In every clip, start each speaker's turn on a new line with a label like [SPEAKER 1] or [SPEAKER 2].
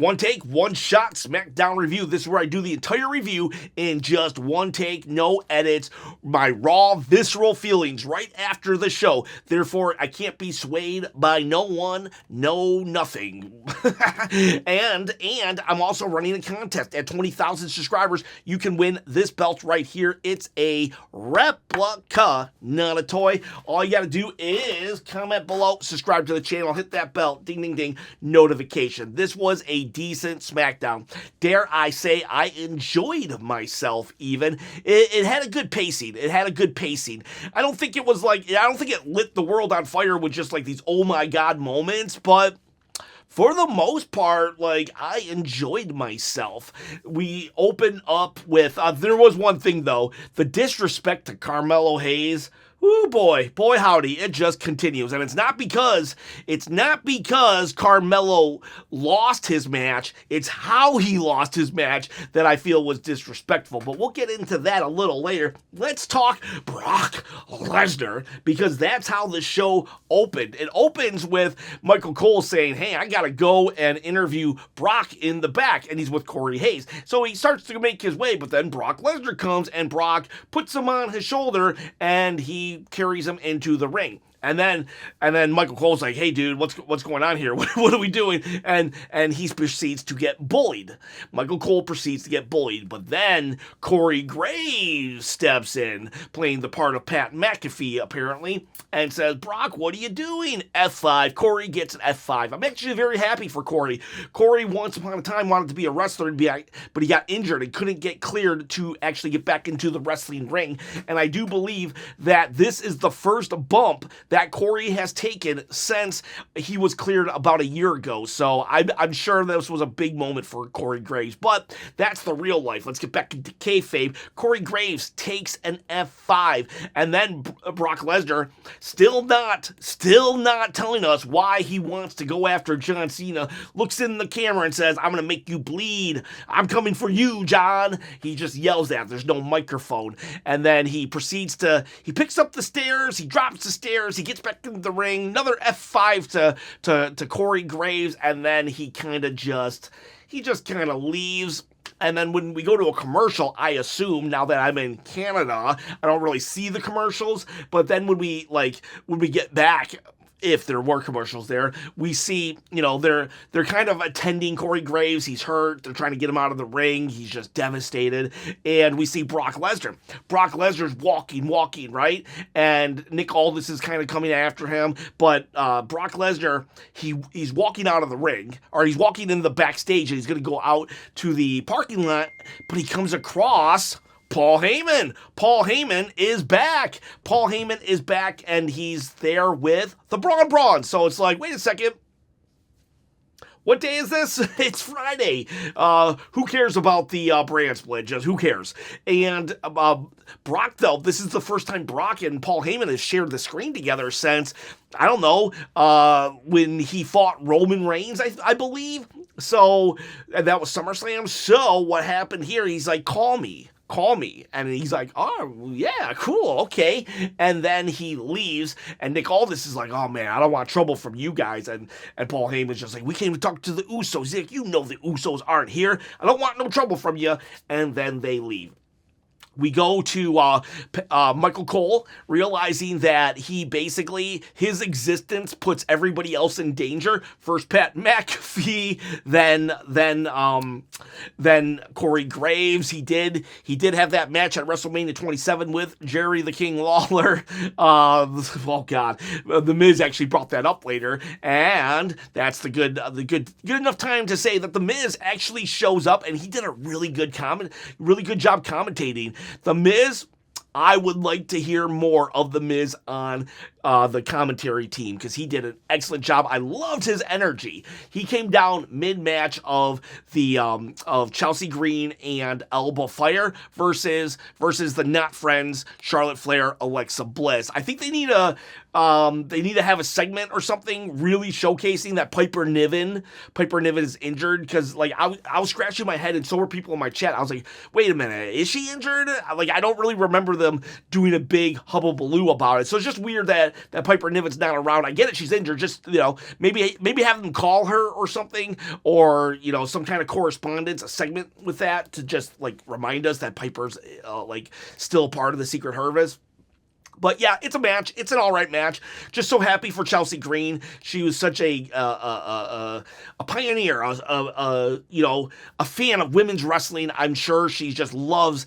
[SPEAKER 1] One take, one shot, SmackDown review. This is where I do the entire review in just one take, no edits, my raw, visceral feelings right after the show. Therefore, I can't be swayed by no one, no nothing. and I'm also running a contest. At 20,000 subscribers, you can win this belt right here. It's a replica, not a toy. All you got to do is comment below, subscribe to the channel, hit that bell, ding, ding, ding, notification. This was a decent SmackDown. Dare I say, I enjoyed myself even. It had a good pacing. I don't think it lit the world on fire with just like these oh my god moments, but for the most part, like, I enjoyed myself. We open up with, there was one thing though, the disrespect to Carmelo Hayes. Ooh, boy howdy, it just continues. And it's not because Carmelo lost his match, it's how he lost his match that I feel was disrespectful. But we'll get into that a little later. Let's talk Brock Lesnar, because that's how the show opened. It opens with Michael Cole saying, hey, I gotta go and interview Brock in the back, and he's with Corey Hayes. So he starts to make his way, but then Brock Lesnar comes, and Brock puts him on his shoulder, and he carries him into the ring. And then Michael Cole's like, hey dude, what's going on here? What are we doing? And he proceeds to get bullied. Michael Cole proceeds to get bullied, but then Corey Graves steps in, playing the part of Pat McAfee apparently, and says, Brock, what are you doing? F5. Corey gets an F5. I'm actually very happy for Corey. Corey once upon a time wanted to be a wrestler, but he got injured and couldn't get cleared to actually get back into the wrestling ring. And I do believe that this is the first bump that Corey has taken since he was cleared about a year ago. So I'm sure this was a big moment for Corey Graves, but that's the real life. Let's get back into kayfabe. Corey Graves takes an F5, and then Brock Lesnar still not telling us why he wants to go after John Cena, looks in the camera and says, I'm going to make you bleed. I'm coming for you, John. He just yells that. There's no microphone. And then he picks up the stairs, he drops the stairs, he gets back into the ring, another F5 to Corey Graves, and then he just kind of leaves. And then when we go to a commercial, I assume, now that I'm in Canada, I don't really see the commercials, but then when we get back, if there were commercials there, we see, they're kind of attending Corey Graves. He's hurt. They're trying to get him out of the ring. He's just devastated. And we see Brock Lesnar. Brock Lesnar's walking, right? And Nick Aldis is kind of coming after him. But Brock Lesnar, he's walking out of the ring, or he's walking in the backstage, and he's going to go out to the parking lot, but he comes across Paul Heyman. Paul Heyman is back. And he's there with the Braun. So it's like, wait a second. What day is this? It's Friday. Who cares about the brand split? Just who cares? And Brock, though, this is the first time Brock and Paul Heyman have shared the screen together since, I don't know, when he fought Roman Reigns, I believe. So, and that was SummerSlam. So what happened here, he's like, call me. And he's like, oh, yeah, cool, okay. And then he leaves, and Nick Aldis is like, oh, man, I don't want trouble from you guys. And Paul Heyman's just like, we came to talk to the Usos. He's like, the Usos aren't here. I don't want no trouble from you. And then they leave. We go to Michael Cole, realizing that his existence puts everybody else in danger. First Pat McAfee, then Corey Graves. He did have that match at WrestleMania 27 with Jerry the King Lawler. Oh God, the Miz actually brought that up later, and that's the good enough time to say that the Miz actually shows up, and he did a really good job commentating. The Miz, I would like to hear more of The Miz on the commentary team, because he did an excellent job. I loved his energy. He came down mid-match of the of Chelsea Green and Alba Fire versus the not friends Charlotte Flair, Alexa Bliss. I think they need to have a segment or something really showcasing that Piper Niven is injured, because like I was scratching my head, and so were people in my chat. I was like, wait a minute, is she injured? Like, I don't really remember them doing a big hubbubaloo about it. So it's just weird that that Piper Niven's not around. I get it, she's injured. Just, maybe have them call her or something, or, some kind of correspondence, a segment with that to just, remind us that Piper's, still part of the Secret Service. But yeah, it's a match. It's an all right match. Just so happy for Chelsea Green. She was such a pioneer, a fan of women's wrestling. I'm sure she just loves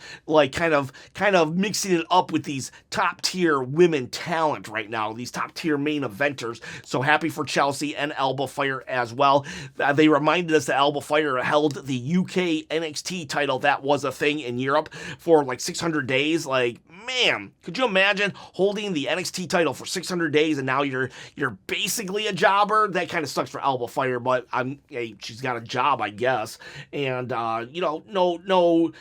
[SPEAKER 1] kind of mixing it up with these top tier women talent right now. These top tier main eventers. So happy for Chelsea and Alba Fire as well. They reminded us that Alba Fire held the UK NXT title. That was a thing in Europe for 600 days. Man, could you imagine holding the NXT title for 600 days and now you're basically a jobber? That kind of sucks for Alba Fire, but she's got a job, I guess. And no.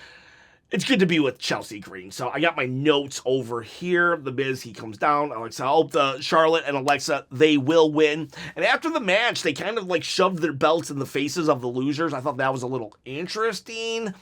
[SPEAKER 1] It's good to be with Chelsea Green. So I got my notes over here. The Miz, he comes down. Alexa, I hope Charlotte and Alexa, they will win. And after the match, they kind of shoved their belts in the faces of the losers. I thought that was a little interesting.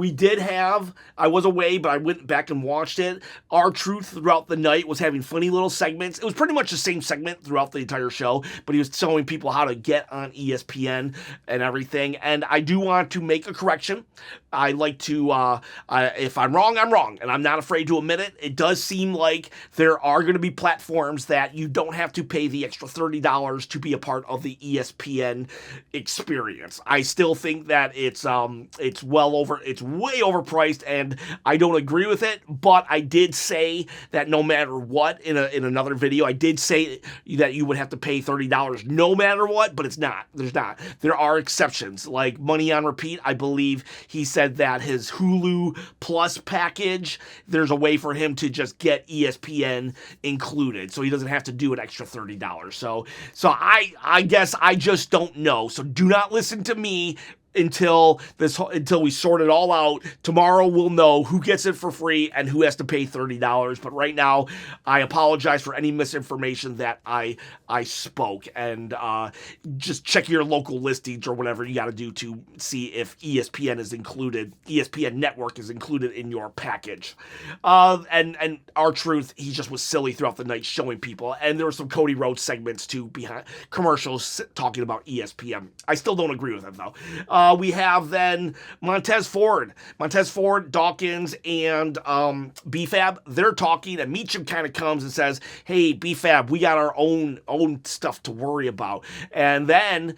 [SPEAKER 1] I was away, but I went back and watched it. R-Truth throughout the night was having funny little segments. It was pretty much the same segment throughout the entire show, but he was showing people how to get on ESPN and everything. And I do want to make a correction. I like to, if I'm wrong, I'm wrong, and I'm not afraid to admit it. It does seem like there are going to be platforms that you don't have to pay the extra $30 to be a part of the ESPN experience. I still think that it's way overpriced, and I don't agree with it. But I did say that no matter what in another video, I did say that you would have to pay $30 no matter what. But it's not. There's not. There are exceptions, like Money on Repeat. I believe he said that his Hulu Plus package, there's a way for him to just get ESPN included, so he doesn't have to do an extra $30. So I guess I just don't know. So do not listen to me until we sort it all out. Tomorrow we'll know who gets it for free and who has to pay $30. But right now, I apologize for any misinformation that I spoke. And just check your local listings or whatever you got to do to see if ESPN is included. ESPN Network is included in your package. And R-Truth, he just was silly throughout the night showing people. And there were some Cody Rhodes segments too behind commercials talking about ESPN. I still don't agree with him though. We have then Montez Ford, Dawkins, and B-Fab. They're talking, and Meacham kind of comes and says, "Hey, B-Fab, we got our own stuff to worry about." And then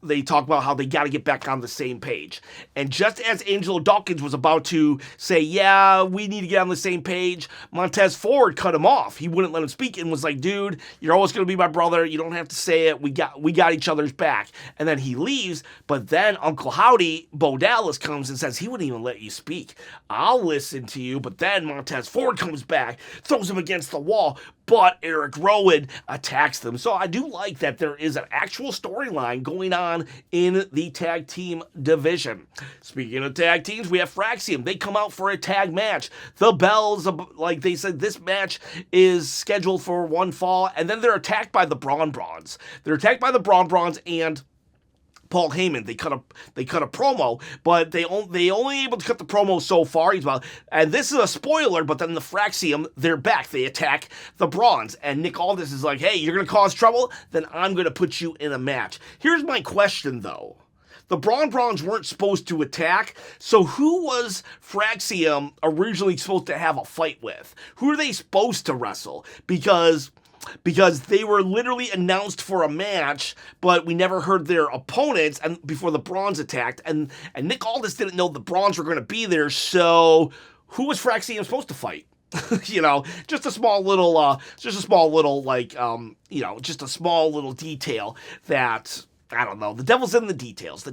[SPEAKER 1] they talk about how they got to get back on the same page. And just as Angelo Dawkins was about to say, "Yeah, we need to get on the same page," Montez Ford cut him off. He wouldn't let him speak and was like, "Dude, you're always going to be my brother. You don't have to say it. We got each other's back." And then he leaves. But then Uncle Howdy, Bo Dallas, comes and says he wouldn't even let you speak. "I'll listen to you." But then Montez Ford comes back, throws him against the wall. But Eric Rowan attacks them. So I do like that there is an actual storyline going on in the tag team division. Speaking of tag teams, we have Fraxium. They come out for a tag match. The Bells, like they said, this match is scheduled for one fall. And then they're attacked by the Braun Brawns. And Paul Heyman. They cut a promo, but they only able to cut the promo so far. And this is a spoiler, but then the Fraxium, they're back. They attack the Brawns, and Nick Aldis is like, "Hey, you're gonna cause trouble? Then I'm gonna put you in a match." Here's my question though. The Braun Brawns weren't supposed to attack, so who was Fraxium originally supposed to have a fight with? Who are they supposed to wrestle? Because they were literally announced for a match, but we never heard their opponents and before the Brawns attacked, and Nick Aldis didn't know the Brawns were going to be there, so who was Fraxium supposed to fight? Just a small little detail that, I don't know. The devil's in the details.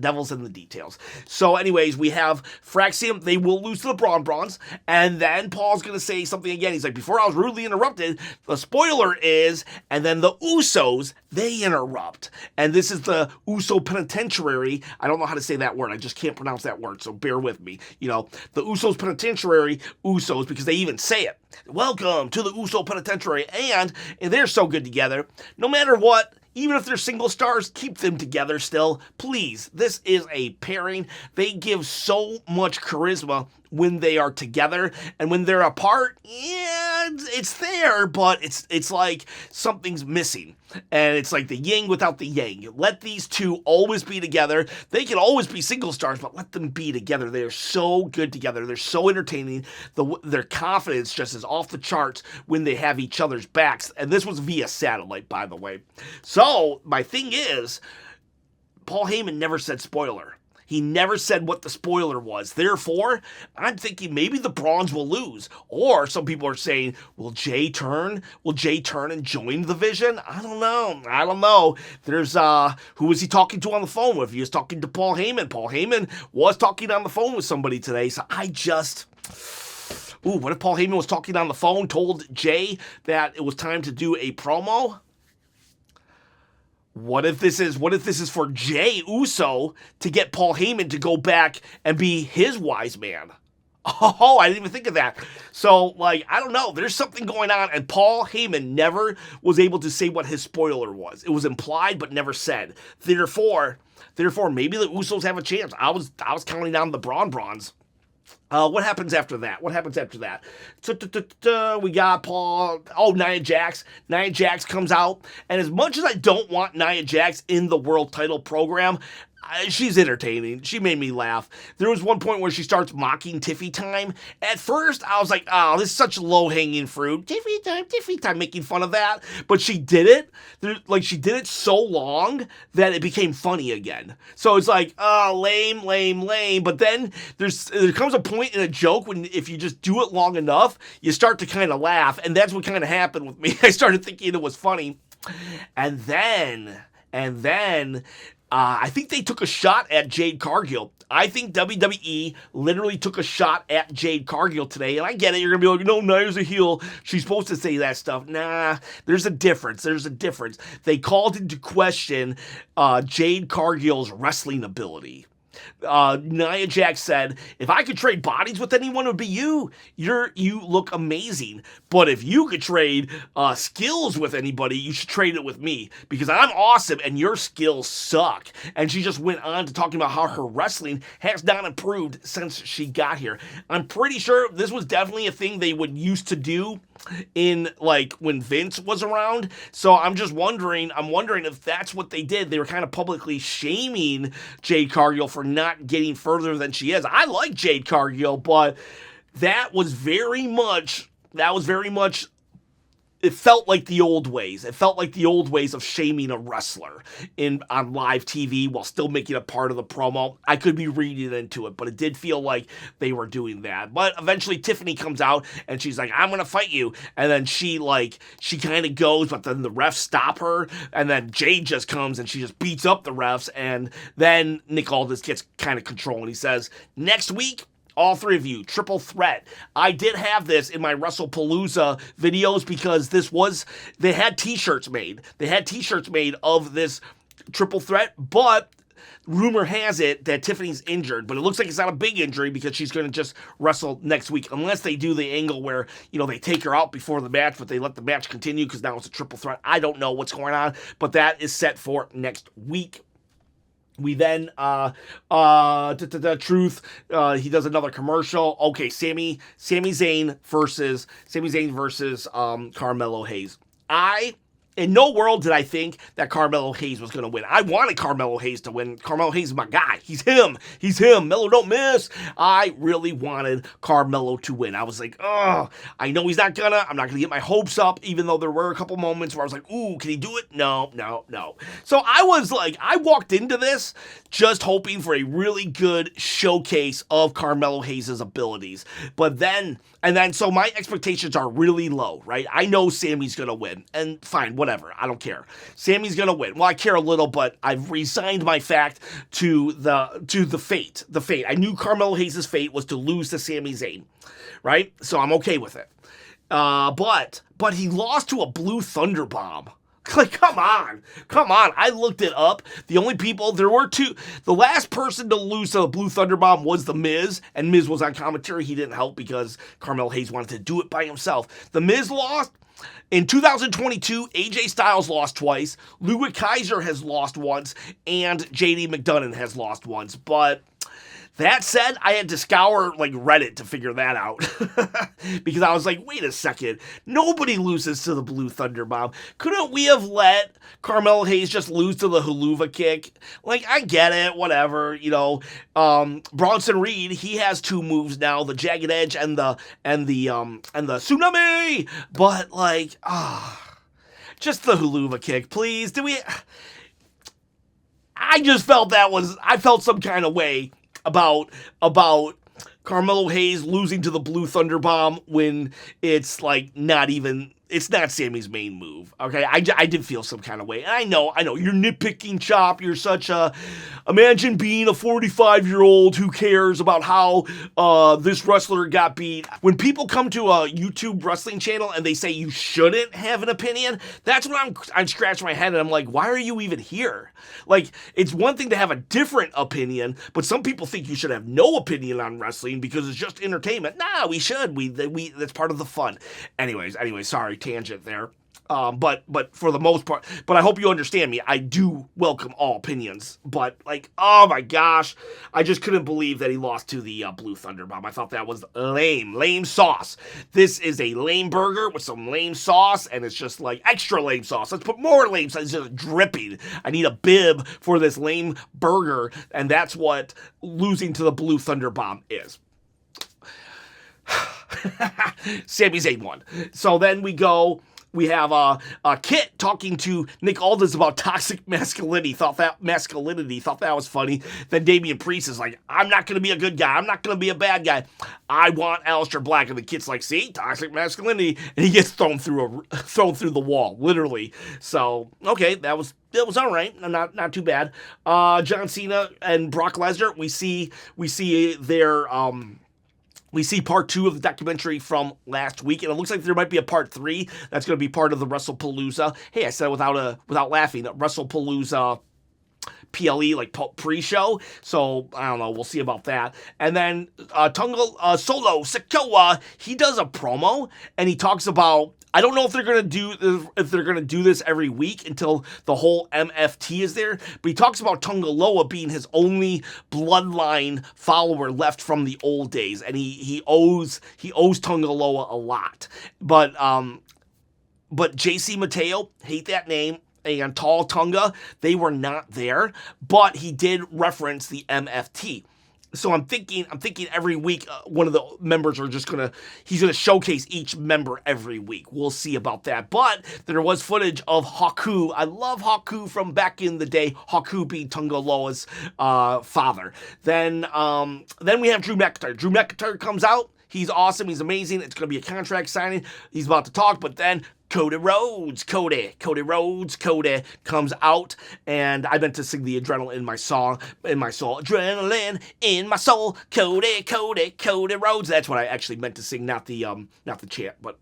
[SPEAKER 1] So anyways, we have Fraxium. They will lose to the Braun Brawns. And then Paul's going to say something again. He's like, "Before I was rudely interrupted, the spoiler is," and then the Usos, they interrupt. And this is the Uso Penitentiary. I don't know how to say that word. I just can't pronounce that word, so bear with me. The Usos Penitentiary, Usos, because they even say it. "Welcome to the Uso Penitentiary." And they're so good together. No matter what, Even if they're single stars, keep them together still. Please, this is a pairing. They give so much charisma when they are together, and when they're apart, yeah, it's there, but it's like something's missing. And it's like the yin without the yang. Let these two always be together. They can always be single stars, but let them be together. They're so good together. They're so entertaining. Their confidence just is off the charts when they have each other's backs. And this was via satellite, by the way. So, my thing is, Paul Heyman never said spoiler. He never said what the spoiler was. Therefore, I'm thinking maybe the Brawns will lose. Or some people are saying, will Jey turn? Will Jey turn and join the Vision? I don't know. There's, who was he talking to on the phone with? He was talking to Paul Heyman. Paul Heyman was talking on the phone with somebody today. So what if Paul Heyman was talking on the phone, told Jey that it was time to do a promo? What if this is for Jey Uso to get Paul Heyman to go back and be his wise man? Oh, I didn't even think of that. So, I don't know. There's something going on, and Paul Heyman never was able to say what his spoiler was. It was implied, but never said. Therefore, maybe the Usos have a chance. I was counting down the Brawns. What happens after that? We got Nia Jax. Nia Jax comes out, and as much as I don't want Nia Jax in the world title program, she's entertaining. She made me laugh. There was one point where she starts mocking Tiffy time. At first, I was like, oh, this is such low-hanging fruit. Tiffy time, making fun of that. But she did it. She did it so long that it became funny again. So it's like, oh, lame. But then there comes a point in a joke when if you just do it long enough, you start to kind of laugh. And that's what kind of happened with me. I started thinking it was funny. And then I think they took a shot at Jade Cargill. I think WWE literally took a shot at Jade Cargill today. And I get it. You're going to be like, no, Nia's a heel. She's supposed to say that stuff. Nah, there's a difference. They called into question Jade Cargill's wrestling ability. Nia Jax said, if I could trade bodies with anyone, it would be you. You look amazing. But if you could trade skills with anybody, you should trade it with me because I'm awesome and your skills suck. And she just went on to talking about how her wrestling has not improved since she got here. I'm pretty sure this was definitely a thing they would used to do in when Vince was around. So I'm wondering if that's what they did. They were kind of publicly shaming Jade Cargill for not getting further than she is. I like Jade Cargill, but that was very much it felt like the old ways. It felt like the old ways of shaming a wrestler on live TV while still making it part of the promo. I could be reading into it, but it did feel like they were doing that. But eventually Tiffany comes out and she's like, I'm going to fight you. And then she kind of goes, but then the refs stop her. And then Jade just comes and she just beats up the refs. And then Nick Aldis gets kind of control and he says, next week, all three of you, triple threat. I did have this in my WrestlePalooza videos because they had t-shirts made. They had t-shirts made of this triple threat, but rumor has it that Tiffany's injured, but it looks like it's not a big injury because she's going to just wrestle next week, unless they do the angle where, they take her out before the match, but they let the match continue because now it's a triple threat. I don't know what's going on, but that is set for next week. We then, Truth, he does another commercial. Okay, Sami Zayn versus Carmelo Hayes. In no world did I think that Carmelo Hayes was going to win. I wanted Carmelo Hayes to win. Carmelo Hayes is my guy. He's him. Melo don't miss. I really wanted Carmelo to win. I was like, oh, I know he's not gonna. I'm not gonna get my hopes up, even though there were a couple moments where I was like, ooh, can he do it? No. So I was like, I walked into this just hoping for a really good showcase of Carmelo Hayes' abilities. So my expectations are really low, right? I know Sami's gonna win, and fine, whatever. I don't care. Sami's gonna win. Well, I care a little, but I've resigned my fact to the fate. The fate. I knew Carmelo Hayes' fate was to lose to Sami Zayn, right? So I'm okay with it. But he lost to a Blue Thunder Bomb. Come on. I looked it up. There were two. The last person to lose to the Blue Thunder Bomb was The Miz, and Miz was on commentary. He didn't help because Carmelo Hayes wanted to do it by himself. The Miz lost. In 2022, AJ Styles lost twice, Ludwig Kaiser has lost once, and JD McDonough has lost once. But that said, I had to scour like Reddit to figure that out because I was like, wait a second, nobody loses to the Blue Thunder Bomb. Couldn't we have let Carmelo Hayes just lose to the Haluva Kick? Like, I get it, whatever, you know. Bronson Reed, he has 2 moves now, the Jagged Edge and the Tsunami. But like, just the Haluva Kick, please. I just felt I felt some kind of way about Carmelo Hayes losing to the Blue Thunder Bomb when it's like it's not Sami's main move. Okay, I did feel some kind of way. And I know, you're nitpicking, Chop. You're such a... Imagine being a 45-year-old who cares about how this wrestler got beat. When people come to a YouTube wrestling channel and they say you shouldn't have an opinion, that's when I'm scratching my head and I'm like, why are you even here? Like, it's one thing to have a different opinion, but some people think you should have no opinion on wrestling because it's just entertainment. Nah, we should. That's part of the fun. Anyways, sorry, tangent there. But for the most part, but I hope you understand me. I do welcome all opinions, but like, oh my gosh, I just couldn't believe that he lost to the Blue Thunder Bomb. I thought that was lame sauce. This is a lame burger with some lame sauce, and it's just like extra lame sauce. Let's put more lame sauce. It's just dripping. I need a bib for this lame burger, and that's what losing to the Blue Thunder Bomb is. Sami Zayn won. So then we have Kit talking to Nick Aldis about toxic masculinity. Thought that was funny. Then Damian Priest is like, I'm not going to be a good guy. I'm not going to be a bad guy. I want Aleister Black. And the Kit's like, see, toxic masculinity. And he gets thrown through the wall, literally. So, okay, that was all right. Not too bad. John Cena and Brock Lesnar, we see their... We see part 2 of the documentary from last week, and it looks like there might be a part 3 that's going to be part of the WrestlePalooza. Hey, I said it without laughing. WrestlePalooza PLE, like pre-show. So, I don't know. We'll see about that. And then Solo Sakoa, he does a promo, and he talks about... I don't know if they're gonna do this every week until the whole MFT is there, but he talks about Tonga Loa being his only bloodline follower left from the old days, and he owes Tonga Loa a lot. But JC Mateo, hate that name, and Tall Tonga, they were not there, but he did reference the MFT. So I'm thinking every week one of the members he's gonna showcase each member every week. We'll see about that. But there was footage of Haku. I love Haku from back in the day. Haku being Tonga Loa's father. Then we have Drew McIntyre. Drew McIntyre comes out. He's awesome. He's amazing. It's gonna be a contract signing. He's about to talk, but then Cody Rhodes comes out, and I meant to sing the adrenaline in my soul. Adrenaline in my soul, Cody Rhodes. That's what I actually meant to sing, not the chant, but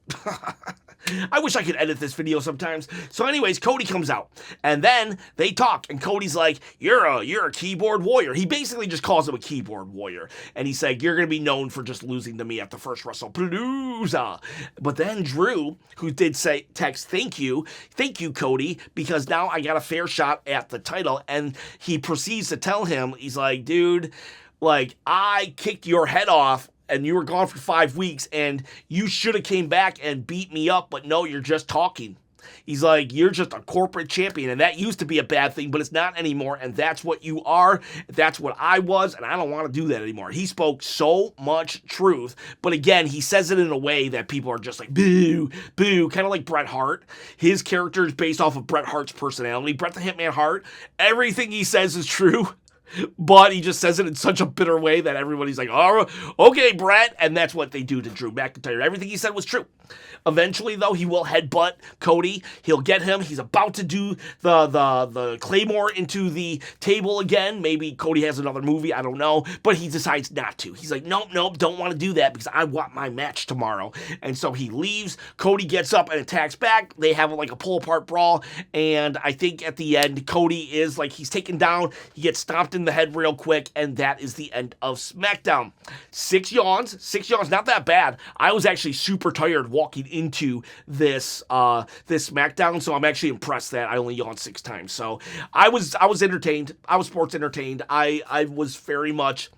[SPEAKER 1] I wish I could edit this video sometimes. So anyways, Cody comes out, and then they talk, and Cody's like, you're a keyboard warrior. He basically just calls him a keyboard warrior, and he's like, you're going to be known for just losing to me at the first WrestlePalooza. But then Drew, who did say, text, thank you, Cody, because now I got a fair shot at the title, and he proceeds to tell him, he's like, dude, like, I kicked your head off, and you were gone for 5 weeks, and you should have came back and beat me up, but no, you're just talking. He's like, you're just a corporate champion, and that used to be a bad thing, but it's not anymore, and that's what you are, that's what I was, and I don't want to do that anymore. He spoke so much truth, but again, he says it in a way that people are just like, boo, kind of like Bret Hart. His character is based off of Bret Hart's personality. Bret the Hitman Hart, everything he says is true, but he just says it in such a bitter way that everybody's like, oh, okay, Bret, and that's what they do to Drew McIntyre. Everything he said was true. Eventually, though, he will headbutt Cody. He'll get him. He's about to do the Claymore into the table again. Maybe Cody has another movie. I don't know. But he decides not to. He's like, nope, don't want to do that because I want my match tomorrow. And so he leaves. Cody gets up and attacks back. They have like a pull-apart brawl. And I think at the end, Cody is like, he's taken down. He gets stomped in the head real quick, and that is the end of SmackDown. 6 yawns, not that bad. I was actually super tired walking into this this SmackDown, so I'm actually impressed that I only yawned 6 times. So I was entertained. I was sports entertained. I was very much.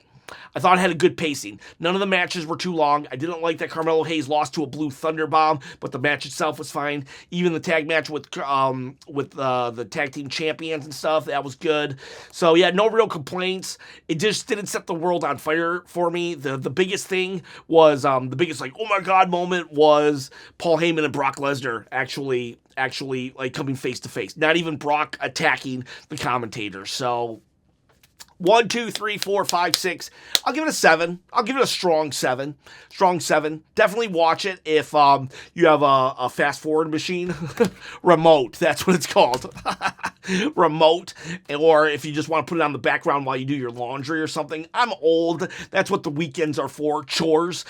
[SPEAKER 1] I thought it had a good pacing. None of the matches were too long. I didn't like that Carmelo Hayes lost to a Blue Thunder Bomb, but the match itself was fine. Even the tag match with the tag team champions and stuff, that was good. So yeah, no real complaints. It just didn't set the world on fire for me. The biggest thing was the biggest like oh my god moment was Paul Heyman and Brock Lesnar actually like coming face to face. Not even Brock attacking the commentators. So 1, 2, 3, 4, 5, 6. I'll give it a 7. I'll give it a strong 7. Strong 7. Definitely watch it if you have a fast forward machine. Remote. That's what it's called. Remote. Or if you just want to put it on the background while you do your laundry or something. I'm old. That's what the weekends are for. Chores.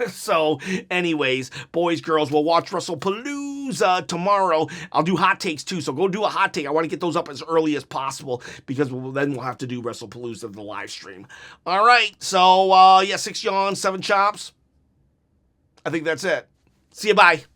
[SPEAKER 1] So anyways, boys, girls, we'll watch WrestlePalooza tomorrow. I'll do hot takes too. So go do a hot take. I want to get those up as early as possible because then we'll have to do WrestlePalooza, the live stream. All right, so 6 yawns, 7 chops. I think that's it. See you, bye.